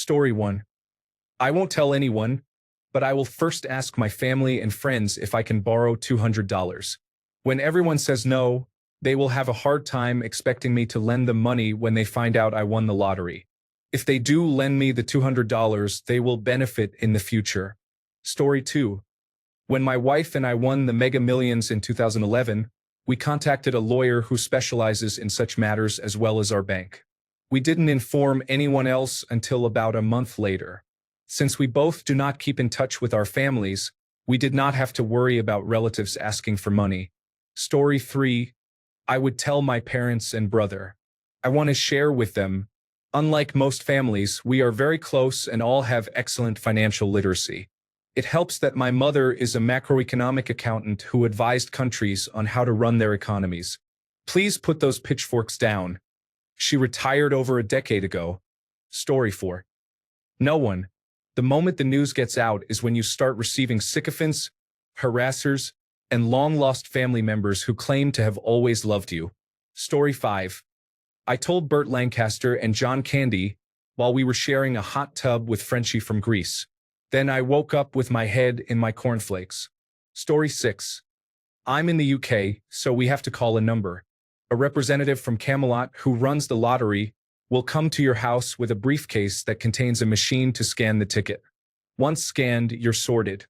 Story 1. I won't tell anyone, but I will first ask my family and friends if I can borrow $200. When everyone says no, they will have a hard time expecting me to lend them money when they find out I won the lottery. If they do lend me the $200, they will benefit in the future. Story 2. When my wife and I won the Mega Millions in 2011, we contacted a lawyer who specializes in such matters as well as our bank. We didn't inform anyone else until about a month later. Since we both do not keep in touch with our families, we did not have to worry about relatives asking for money. Story 3. I would tell my parents and brother. I want to share with them. Unlike most families, we are very close and all have excellent financial literacy. It helps that my mother is a macroeconomic accountant who advised countries on how to run their economies. Please put those pitchforks down. She retired over a decade ago. Story 4. No one. The moment the news gets out is when you start receiving sycophants, harassers, and long-lost family members who claim to have always loved you. Story 5. I told Burt Lancaster and John Candy while we were sharing a hot tub with Frenchie from Greece. Then I woke up with my head in my cornflakes. Story 6. I'm in the UK, so we have to call a number. A representative from Camelot who runs the lottery will come to your house with a briefcase that contains a machine to scan the ticket. Once scanned, you're sorted.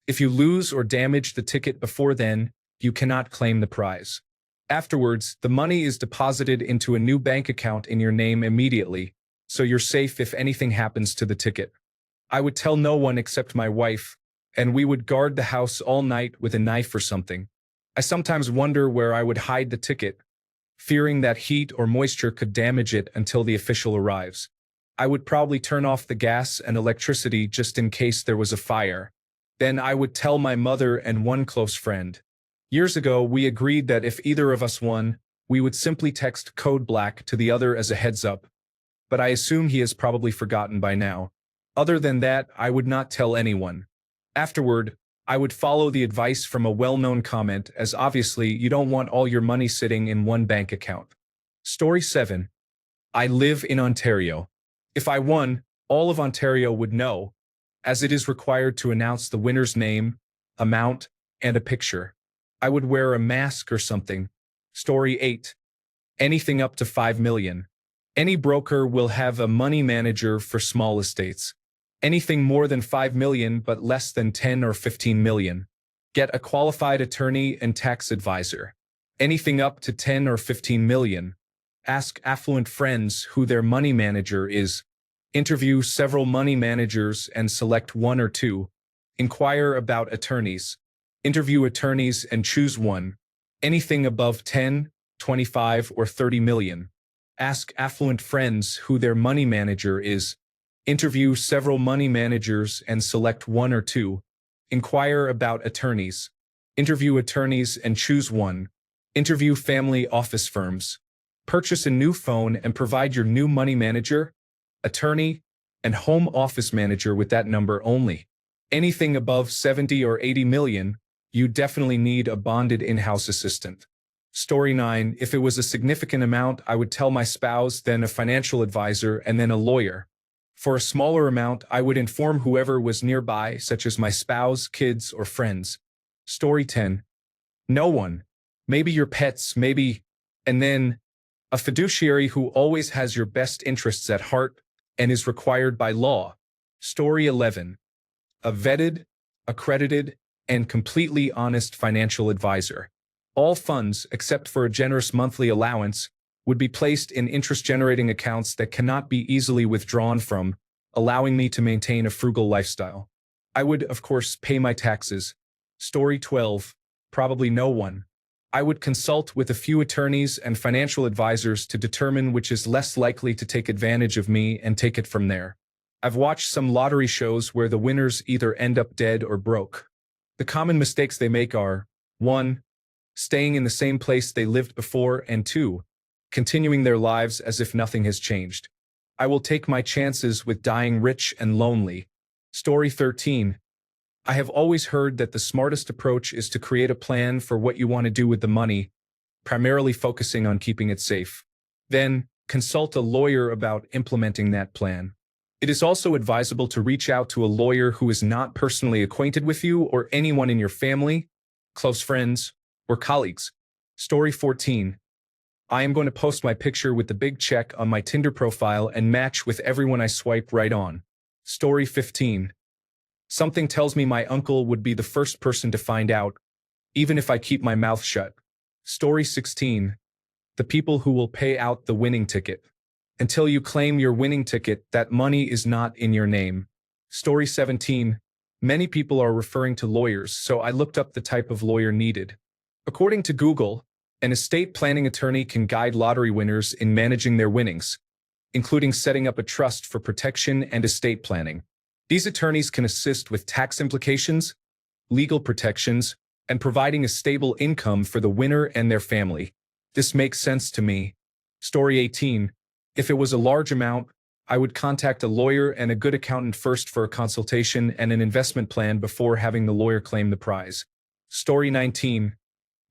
If you lose or damage the ticket before then, you cannot claim the prize. Afterwards, the money is deposited into a new bank account in your name immediately, so you're safe if anything happens to the ticket. I would tell no one except my wife, and we would guard the house all night with a knife or something. I sometimes wonder where I would hide the ticket, fearing that heat or moisture could damage it until the official arrives. I would probably turn off the gas and electricity just in case there was a fire. Then I would tell my mother and one close friend. Years ago, we agreed that if either of us won, we would simply text code black to the other as a heads up. But I assume he has probably forgotten by now. Other than that, I would not tell anyone. Afterward, I would follow the advice from a well-known comment, as obviously you don't want all your money sitting in one bank account. Story 7. I live in Ontario. If I won, all of Ontario would know, as it is required to announce the winner's name, amount, and a picture. I would wear a mask or something. Story 8. Anything up to 5 million. Any broker will have a money manager for small estates. Anything more than 5 million but less than 10 or 15 million. Get a qualified attorney and tax advisor. Anything up to 10 or 15 million. Ask affluent friends who their money manager is. Interview several money managers and select one or two. Inquire about attorneys. Interview attorneys and choose one. Anything above 10, 25, or 30 million. Ask affluent friends who their money manager is. Interview several money managers and select one or two. Inquire about attorneys. Interview attorneys and choose one. Interview family office firms. Purchase a new phone and provide your new money manager, attorney, and home office manager with that number only. Anything above 70 or 80 million, you definitely need a bonded in-house assistant. Story 9. If it was a significant amount, I would tell my spouse, then a financial advisor, and then a lawyer. For a smaller amount, I would inform whoever was nearby, such as my spouse, kids, or friends. Story 10. No one. Maybe your pets, maybe, and then a fiduciary who always has your best interests at heart and is required by law. Story 11. A vetted, accredited, and completely honest financial advisor. All funds, except for a generous monthly allowance, would be placed in interest-generating accounts that cannot be easily withdrawn from, allowing me to maintain a frugal lifestyle. I would, of course, pay my taxes. Story 12. Probably no one. I would consult with a few attorneys and financial advisors to determine which is less likely to take advantage of me and take it from there. I've watched some lottery shows where the winners either end up dead or broke. The common mistakes they make are 1. Staying in the same place they lived before, and 2. Continuing their lives as if nothing has changed. I will take my chances with dying rich and lonely. Story 13. I have always heard that the smartest approach is to create a plan for what you want to do with the money, primarily focusing on keeping it safe. Then, consult a lawyer about implementing that plan. It is also advisable to reach out to a lawyer who is not personally acquainted with you or anyone in your family, close friends, or colleagues. Story 14. I am going to post my picture with the big check on my Tinder profile and match with everyone I swipe right on. Story 15. Something tells me my uncle would be the first person to find out, even if I keep my mouth shut. Story 16. The people who will pay out the winning ticket. Until you claim your winning ticket, that money is not in your name. Story 17. Many people are referring to lawyers, so I looked up the type of lawyer needed. According to Google, an estate planning attorney can guide lottery winners in managing their winnings, including setting up a trust for protection and estate planning. These attorneys can assist with tax implications, legal protections, and providing a stable income for the winner and their family. This makes sense to me. Story 18. If it was a large amount, I would contact a lawyer and a good accountant first for a consultation and an investment plan before having the lawyer claim the prize. Story 19.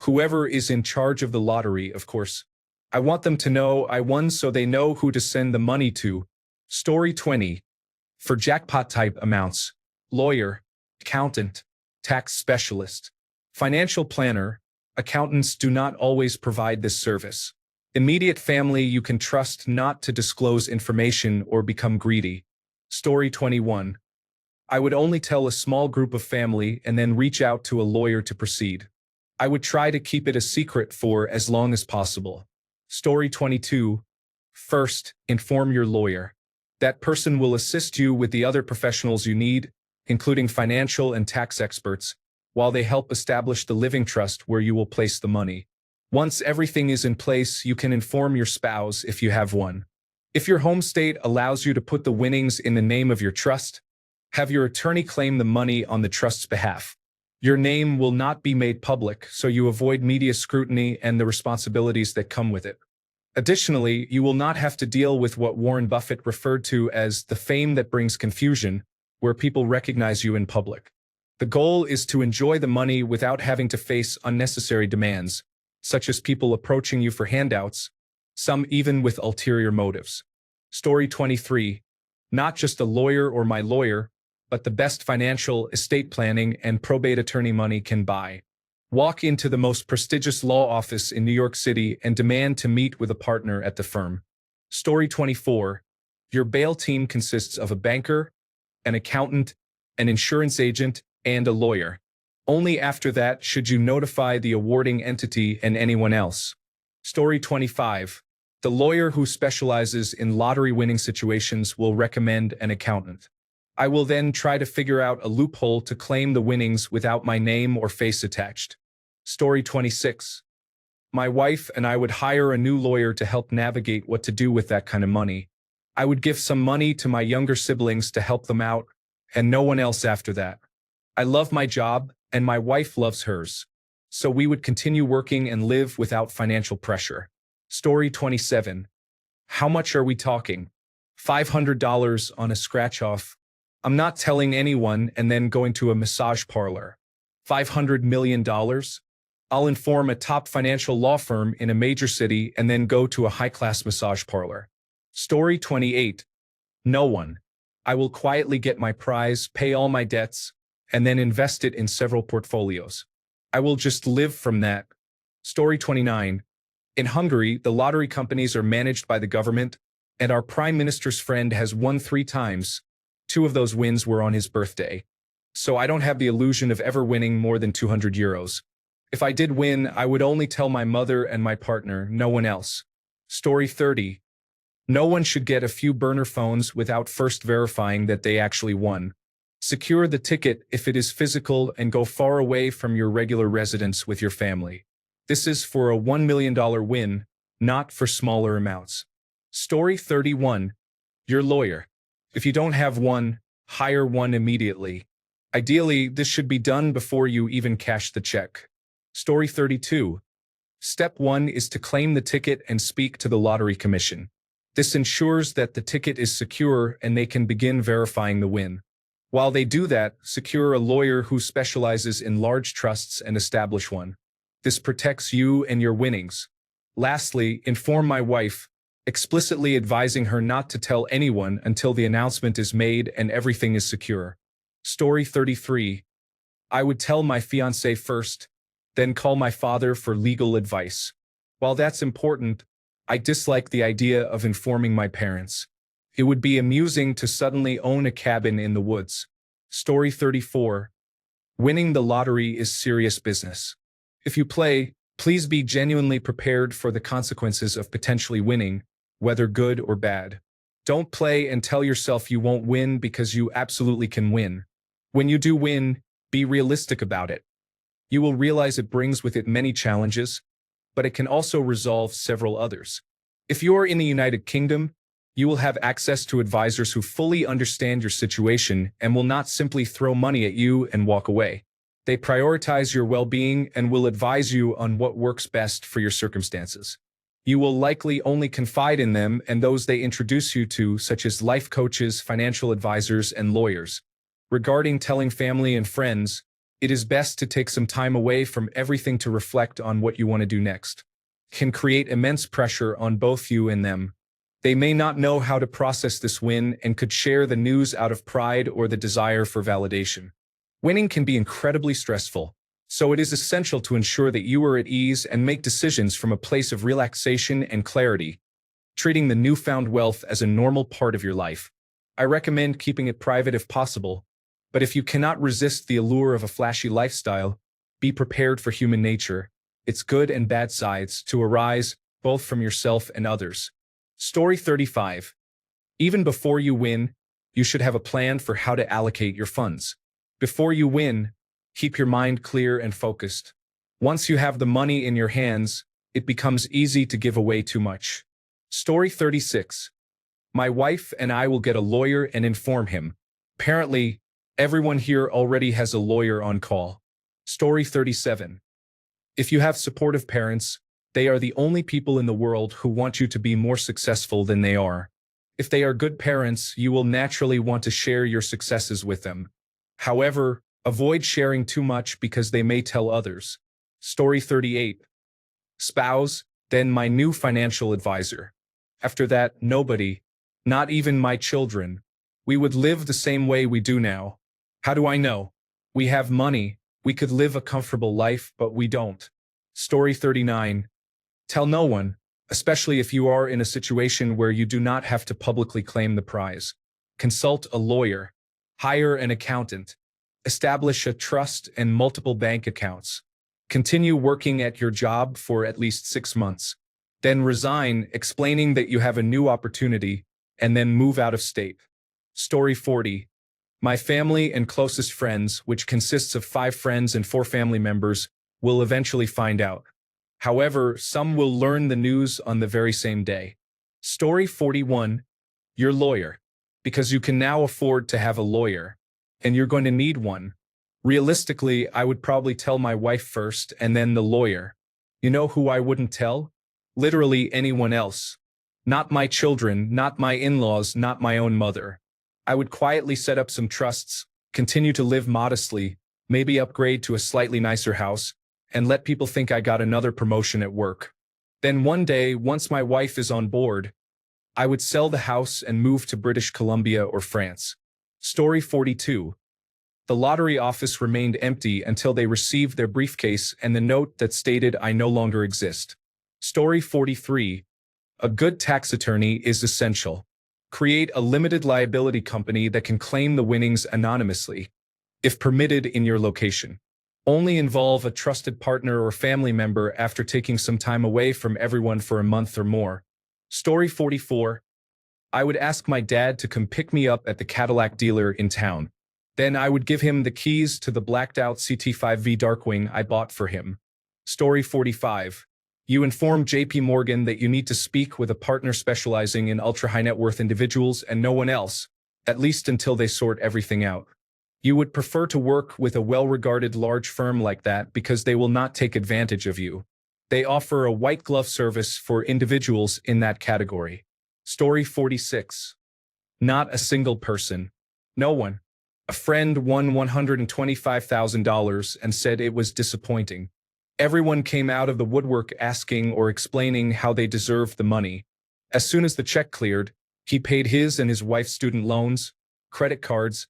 Whoever is in charge of the lottery, of course. I want them to know I won so they know who to send the money to. Story 20. For jackpot-type amounts, lawyer, accountant, tax specialist, financial planner, accountants do not always provide this service. Immediate family you can trust not to disclose information or become greedy. Story 21. I would only tell a small group of family and then reach out to a lawyer to proceed. I would try to keep it a secret for as long as possible. Story 22. First, inform your lawyer. That person will assist you with the other professionals you need, including financial and tax experts, while they help establish the living trust where you will place the money. Once everything is in place, you can inform your spouse if you have one. If your home state allows you to put the winnings in the name of your trust, have your attorney claim the money on the trust's behalf. Your name will not be made public, so you avoid media scrutiny and the responsibilities that come with it. Additionally, you will not have to deal with what Warren Buffett referred to as the fame that brings confusion, where people recognize you in public. The goal is to enjoy the money without having to face unnecessary demands, such as people approaching you for handouts, some even with ulterior motives. Story 23. Not just a lawyer or my lawyer, but the best financial, estate planning, and probate attorney money can buy. Walk into the most prestigious law office in New York City and demand to meet with a partner at the firm. Story 24. Your bail team consists of a banker, an accountant, an insurance agent, and a lawyer. Only after that should you notify the awarding entity and anyone else. Story 25. The lawyer who specializes in lottery-winning situations will recommend an accountant. I will then try to figure out a loophole to claim the winnings without my name or face attached. Story 26. My wife and I would hire a new lawyer to help navigate what to do with that kind of money. I would give some money to my younger siblings to help them out, and no one else after that. I love my job, and my wife loves hers, so we would continue working and live without financial pressure. Story 27. How much are we talking? $500 on a scratch-off. I'm not telling anyone and then going to a massage parlor. $500 million? I'll inform a top financial law firm in a major city and then go to a high-class massage parlor. Story 28. No one. I will quietly get my prize, pay all my debts, and then invest it in several portfolios. I will just live from that. Story 29. In Hungary, the lottery companies are managed by the government, and our prime minister's friend has won 3 times. 2 of those wins were on his birthday. So I don't have the illusion of ever winning more than 200 euros. If I did win, I would only tell my mother and my partner, no one else. Story 30. No one should get a few burner phones without first verifying that they actually won. Secure the ticket if it is physical and go far away from your regular residence with your family. This is for a $1 million win, not for smaller amounts. Story 31. Your lawyer. If you don't have one, hire one immediately. Ideally, this should be done before you even cash the check. Story 32. Step 1 is to claim the ticket and speak to the lottery commission. This ensures that the ticket is secure and they can begin verifying the win. While they do that, secure a lawyer who specializes in large trusts and establish one. This protects you and your winnings. Lastly, inform my wife. explicitly advising her not to tell anyone until the announcement is made and everything is secure. Story 33. I would tell my fiancé first, then call my father for legal advice. While that's important, I dislike the idea of informing my parents. It would be amusing to suddenly own a cabin in the woods. Story 34. Winning the lottery is serious business. If you play, please be genuinely prepared for the consequences of potentially winning, whether good or bad. Don't play and tell yourself you won't win because you absolutely can win. When you do win, be realistic about it. You will realize it brings with it many challenges, but it can also resolve several others. If you're in the United Kingdom, you will have access to advisors who fully understand your situation and will not simply throw money at you and walk away. They prioritize your well-being and will advise you on what works best for your circumstances. You will likely only confide in them and those they introduce you to, such as life coaches, financial advisors, and lawyers. Regarding telling family and friends, it is best to take some time away from everything to reflect on what you want to do next. It can create immense pressure on both you and them. They may not know how to process this win and could share the news out of pride or the desire for validation. Winning can be incredibly stressful, so it is essential to ensure that you are at ease and make decisions from a place of relaxation and clarity, treating the newfound wealth as a normal part of your life. I recommend keeping it private if possible, but if you cannot resist the allure of a flashy lifestyle, be prepared for human nature, its good and bad sides, to arise, both from yourself and others. Story 35. Even before you win, you should have a plan for how to allocate your funds. Before you win, keep your mind clear and focused. Once you have the money in your hands, it becomes easy to give away too much. Story 36. My wife and I will get a lawyer and inform him. Apparently, everyone here already has a lawyer on call. Story 37. If you have supportive parents, they are the only people in the world who want you to be more successful than they are. If they are good parents, you will naturally want to share your successes with them. However, avoid sharing too much because they may tell others. Story 38. Spouse, then my new financial advisor. After that, nobody, not even my children. We would live the same way we do now. How do I know? We have money, we could live a comfortable life, but we don't. Story 39. Tell no one, especially if you are in a situation where you do not have to publicly claim the prize. Consult a lawyer. Hire an accountant. Establish a trust and multiple bank accounts. Continue working at your job for at least 6 months. Then resign, explaining that you have a new opportunity, and then move out of state. Story 40. My family and closest friends, which consists of 5 friends and 4 family members, will eventually find out. However, some will learn the news on the very same day. Story 41. Your lawyer. Because you can now afford to have a lawyer, and you're going to need one. Realistically, I would probably tell my wife first and then the lawyer. You know who I wouldn't tell? Literally anyone else. Not my children, not my in-laws, not my own mother. I would quietly set up some trusts, continue to live modestly, maybe upgrade to a slightly nicer house, and let people think I got another promotion at work. Then one day, once my wife is on board, I would sell the house and move to British Columbia or France. Story 42. The lottery office remained empty until they received their briefcase and the note that stated I no longer exist. Story 43. A good tax attorney is essential. Create a limited liability company that can claim the winnings anonymously, if permitted in your location. Only involve a trusted partner or family member after taking some time away from everyone for a month or more. Story 44. I would ask my dad to come pick me up at the Cadillac dealer in town. Then I would give him the keys to the blacked-out CT5V Darkwing I bought for him. Story 45. You inform JP Morgan that you need to speak with a partner specializing in ultra-high net worth individuals and no one else, at least until they sort everything out. You would prefer to work with a well-regarded large firm like that because they will not take advantage of you. They offer a white glove service for individuals in that category. Story 46. Not a single person. No one. A friend won $125,000 and said it was disappointing. Everyone came out of the woodwork asking or explaining how they deserved the money. As soon as the check cleared, he paid his and his wife's student loans, credit cards,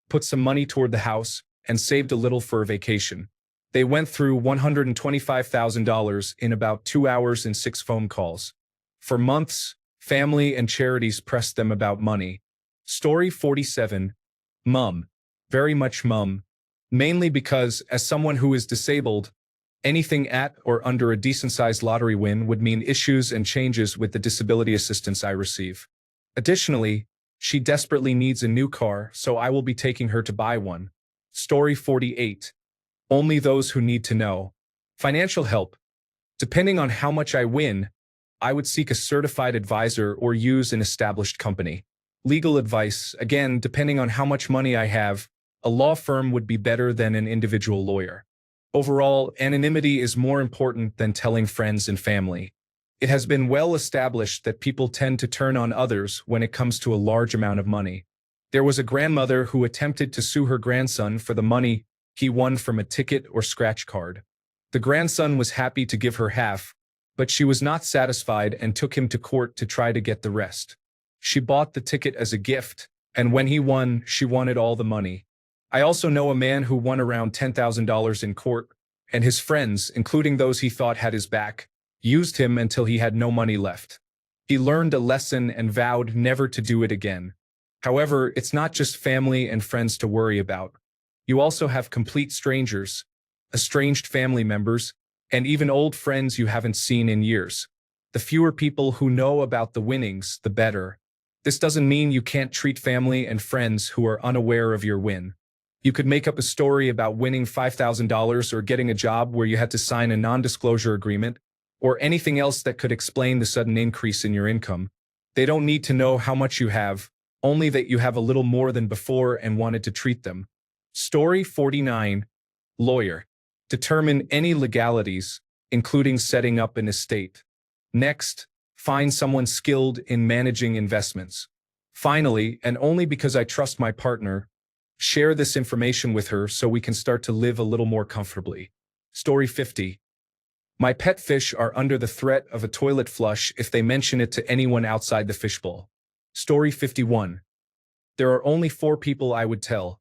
put some money toward the house, and saved a little for a vacation. They went through $125,000 in about 2 hours and 6 phone calls. For months, family and charities pressed them about money. Story 47. Mum. Very much mum. Mainly because, as someone who is disabled, anything at or under a decent-sized lottery win would mean issues and changes with the disability assistance I receive. Additionally, she desperately needs a new car, so I will be taking her to buy one. Story 48. Only those who need to know. Financial help. Depending on how much I win, I would seek a certified advisor or use an established company. Legal advice, again, depending on how much money I have, a law firm would be better than an individual lawyer. Overall, anonymity is more important than telling friends and family. It has been well established that people tend to turn on others when it comes to a large amount of money. There was a grandmother who attempted to sue her grandson for the money he won from a ticket or scratch card. The grandson was happy to give her half, but she was not satisfied and took him to court to try to get the rest. She bought the ticket as a gift, and when he won, she wanted all the money. I also know a man who won around $10,000 in court, and his friends, including those he thought had his back, used him until he had no money left. He learned a lesson and vowed never to do it again. However, it's not just family and friends to worry about. You also have complete strangers, estranged family members, and even old friends you haven't seen in years. The fewer people who know about the winnings, the better. This doesn't mean you can't treat family and friends who are unaware of your win. You could make up a story about winning $5,000 or getting a job where you had to sign a non-disclosure agreement, or anything else that could explain the sudden increase in your income. They don't need to know how much you have, only that you have a little more than before and wanted to treat them. Story 49. Lawyer. Determine any legalities, including setting up an estate. Next, find someone skilled in managing investments. Finally, and only because I trust my partner, share this information with her so we can start to live a little more comfortably. Story 50. My pet fish are under the threat of a toilet flush if they mention it to anyone outside the fishbowl. Story 51. There are only 4 people I would tell.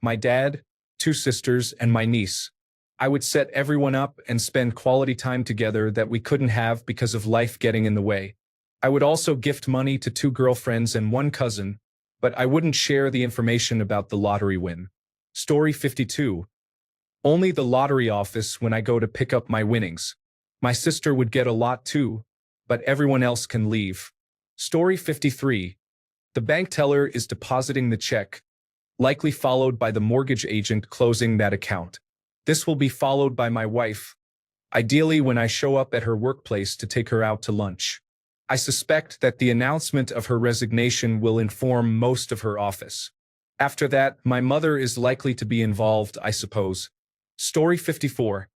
My dad, 2 sisters, and my niece. I would set everyone up and spend quality time together that we couldn't have because of life getting in the way. I would also gift money to 2 girlfriends and 1 cousin, but I wouldn't share the information about the lottery win. Story 52. Only the lottery office when I go to pick up my winnings. My sister would get a lot too, but everyone else can leave. Story 53. The bank teller is depositing the check, likely followed by the mortgage agent closing that account. This will be followed by my wife, ideally when I show up at her workplace to take her out to lunch. I suspect that the announcement of her resignation will inform most of her office. After that, my mother is likely to be involved, I suppose. Story 54.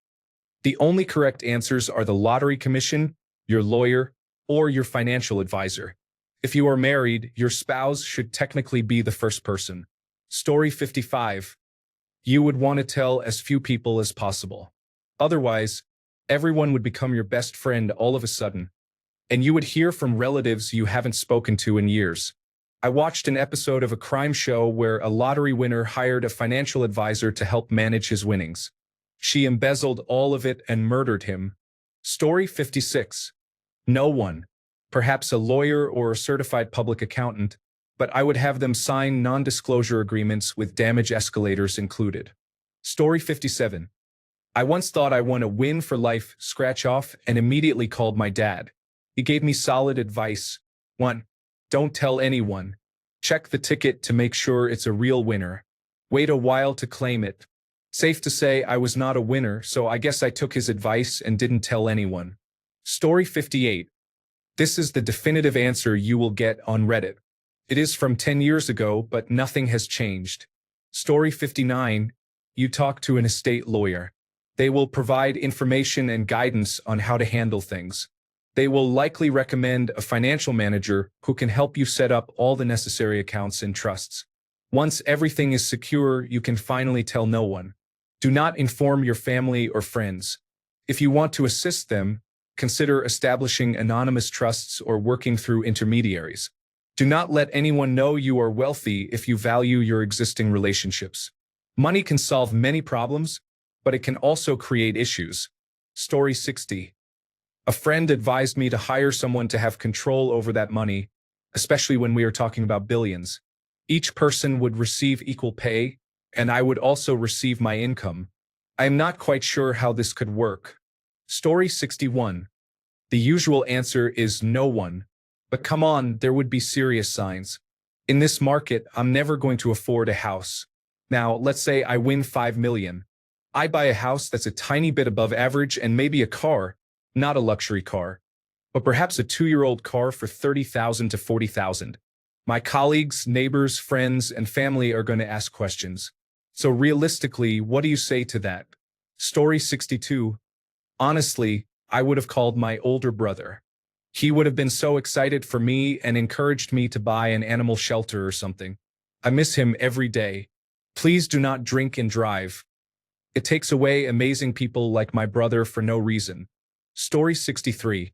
The only correct answers are the lottery commission, your lawyer, or your financial advisor. If you are married, your spouse should technically be the first person. Story 55. You would want to tell as few people as possible. Otherwise, everyone would become your best friend all of a sudden, and you would hear from relatives you haven't spoken to in years. I watched an episode of a crime show where a lottery winner hired a financial advisor to help manage his winnings. She embezzled all of it and murdered him. Story 56. No one, perhaps a lawyer or a certified public accountant, but I would have them sign non-disclosure agreements with damage escalators included. Story 57. I once thought I won a win for life scratch-off and immediately called my dad. He gave me solid advice. 1. Don't tell anyone. Check the ticket to make sure it's a real winner. Wait a while to claim it. Safe to say I was not a winner, so I guess I took his advice and didn't tell anyone. Story 58. This is the definitive answer you will get on Reddit. It is from 10 years ago, but nothing has changed. Story 59. You talk to an estate lawyer. They will provide information and guidance on how to handle things. They will likely recommend a financial manager who can help you set up all the necessary accounts and trusts. Once everything is secure, you can finally tell no one. Do not inform your family or friends. If you want to assist them, consider establishing anonymous trusts or working through intermediaries. Do not let anyone know you are wealthy if you value your existing relationships. Money can solve many problems, but it can also create issues. Story 60. A friend advised me to hire someone to have control over that money, especially when we are talking about billions. Each person would receive equal pay, and I would also receive my income. I am not quite sure how this could work. Story 61. The usual answer is no one. But come on, there would be serious signs. In this market, I'm never going to afford a house. Now, let's say I win 5 million. I buy a house that's a tiny bit above average and maybe a car, not a luxury car, but perhaps a 2-year-old car for 30,000 to 40,000. My colleagues, neighbors, friends, and family are going to ask questions. So realistically, what do you say to that? Story 62. Honestly, I would have called my older brother. He would have been so excited for me and encouraged me to buy an animal shelter or something. I miss him every day. Please do not drink and drive. It takes away amazing people like my brother for no reason. Story 63.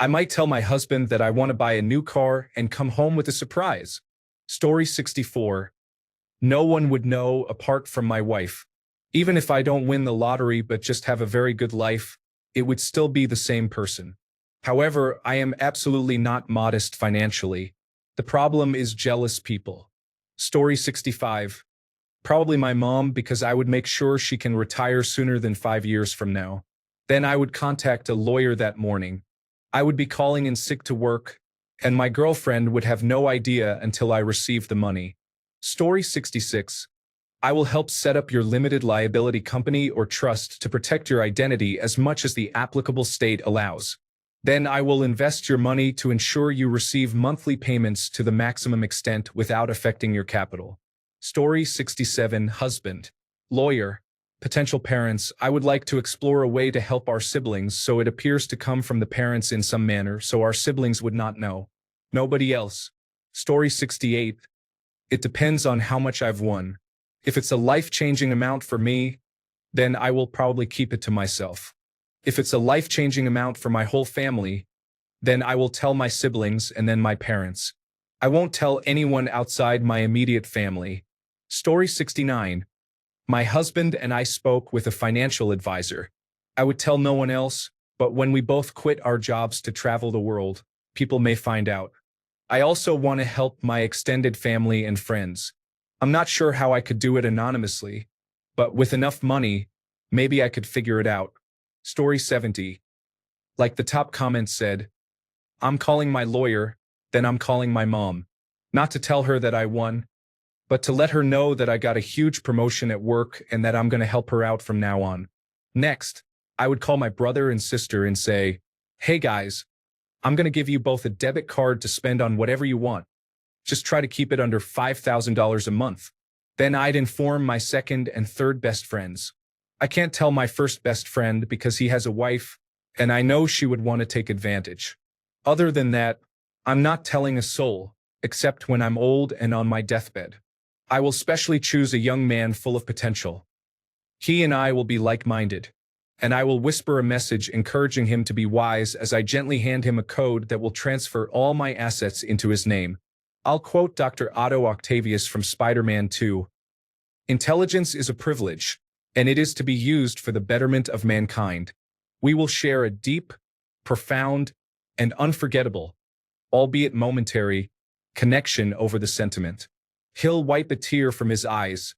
I might tell my husband that I want to buy a new car and come home with a surprise. Story 64. No one would know apart from my wife. Even if I don't win the lottery but just have a very good life, it would still be the same person. However, I am absolutely not modest financially. The problem is jealous people. Story 65. Probably my mom, because I would make sure she can retire sooner than 5 years from now. Then I would contact a lawyer that morning. I would be calling in sick to work, and my girlfriend would have no idea until I received the money. Story 66. I will help set up your limited liability company or trust to protect your identity as much as the applicable state allows. Then I will invest your money to ensure you receive monthly payments to the maximum extent without affecting your capital. Story 67. Husband. Lawyer. Potential parents. I would like to explore a way to help our siblings so it appears to come from the parents in some manner so our siblings would not know. Nobody else. Story 68. It depends on how much I've won. If it's a life-changing amount for me, then I will probably keep it to myself. If it's a life-changing amount for my whole family, then I will tell my siblings and then my parents. I won't tell anyone outside my immediate family. Story 69. My husband and I spoke with a financial advisor. I would tell no one else, but when we both quit our jobs to travel the world, people may find out. I also want to help my extended family and friends. I'm not sure how I could do it anonymously, but with enough money, maybe I could figure it out. Story 70. Like the top comment said, I'm calling my lawyer, then I'm calling my mom. Not to tell her that I won, but to let her know that I got a huge promotion at work and that I'm going to help her out from now on. Next, I would call my brother and sister and say, hey guys, I'm going to give you both a debit card to spend on whatever you want. Just try to keep it under $5,000 a month. Then I'd inform my second and third best friends. I can't tell my first best friend because he has a wife, and I know she would want to take advantage. Other than that, I'm not telling a soul, except when I'm old and on my deathbed. I will specially choose a young man full of potential. He and I will be like-minded, and I will whisper a message encouraging him to be wise as I gently hand him a code that will transfer all my assets into his name. I'll quote Dr. Otto Octavius from Spider-Man 2. Intelligence is a privilege, and it is to be used for the betterment of mankind. We will share a deep, profound, and unforgettable, albeit momentary, connection over the sentiment. He'll wipe a tear from his eyes,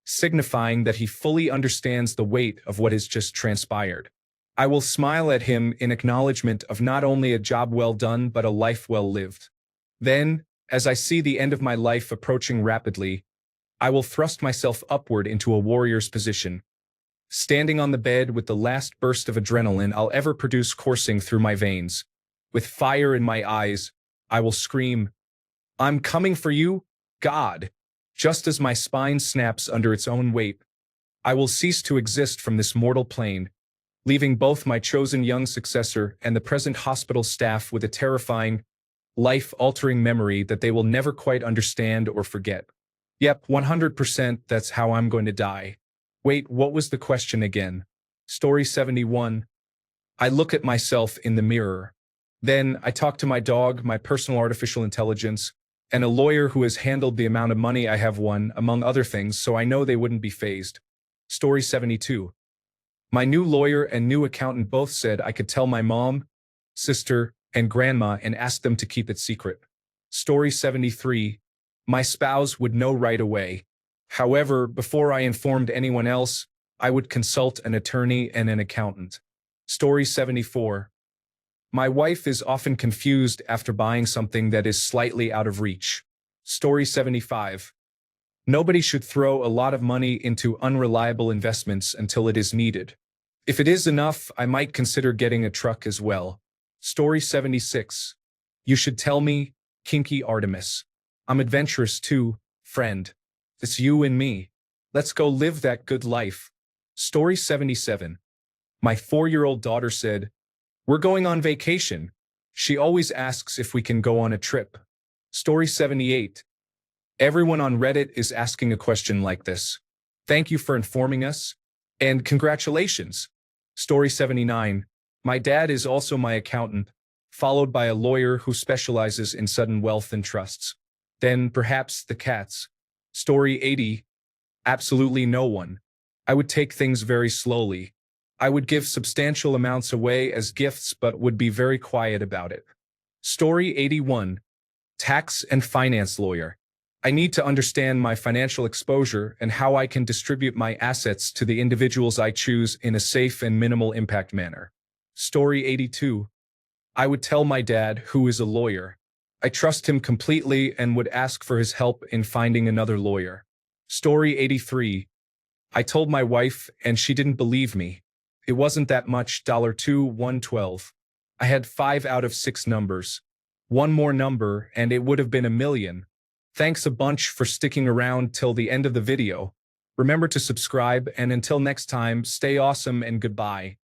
signifying that he fully understands the weight of what has just transpired. I will smile at him in acknowledgement of not only a job well done but a life well lived. Then, as I see the end of my life approaching rapidly, I will thrust myself upward into a warrior's position. Standing on the bed with the last burst of adrenaline I'll ever produce coursing through my veins. With fire in my eyes, I will scream, I'm coming for you, God! Just as my spine snaps under its own weight, I will cease to exist from this mortal plane, leaving both my chosen young successor and the present hospital staff with a terrifying, life-altering memory that they will never quite understand or forget. Yep, 100% that's how I'm going to die. Wait, what was the question again? Story 71. I look at myself in the mirror. Then I talk to my dog, my personal artificial intelligence, and a lawyer who has handled the amount of money I have won, among other things, so I know they wouldn't be fazed. Story 72. My new lawyer and new accountant both said I could tell my mom, sister, and grandma and ask them to keep it secret. Story 73. My spouse would know right away. However, before I informed anyone else, I would consult an attorney and an accountant. Story 74. My wife is often confused after buying something that is slightly out of reach. Story 75. Nobody should throw a lot of money into unreliable investments until it is needed. If it is enough, I might consider getting a truck as well. Story 76. You should tell me, Kinky Artemis. I'm adventurous too, friend. It's you and me. Let's go live that good life. Story 77. My 4-year-old daughter said, "We're going on vacation." She always asks if we can go on a trip. Story 78. Everyone on Reddit is asking a question like this. Thank you for informing us. And congratulations. Story 79. My dad is also my accountant, followed by a lawyer who specializes in sudden wealth and trusts. Then perhaps the cats. Story 80. Absolutely no one. I would take things very slowly. I would give substantial amounts away as gifts but would be very quiet about it. Story 81. Tax and finance lawyer. I need to understand my financial exposure and how I can distribute my assets to the individuals I choose in a safe and minimal impact manner. Story 82. I would tell my dad, who is a lawyer. I trust him completely and would ask for his help in finding another lawyer. Story 83. I told my wife and she didn't believe me. It wasn't that much, $2 112. I had 5 out of 6 numbers. One more number and it would have been $1 million. Thanks a bunch for sticking around till the end of the video. Remember to subscribe and until next time, stay awesome and goodbye.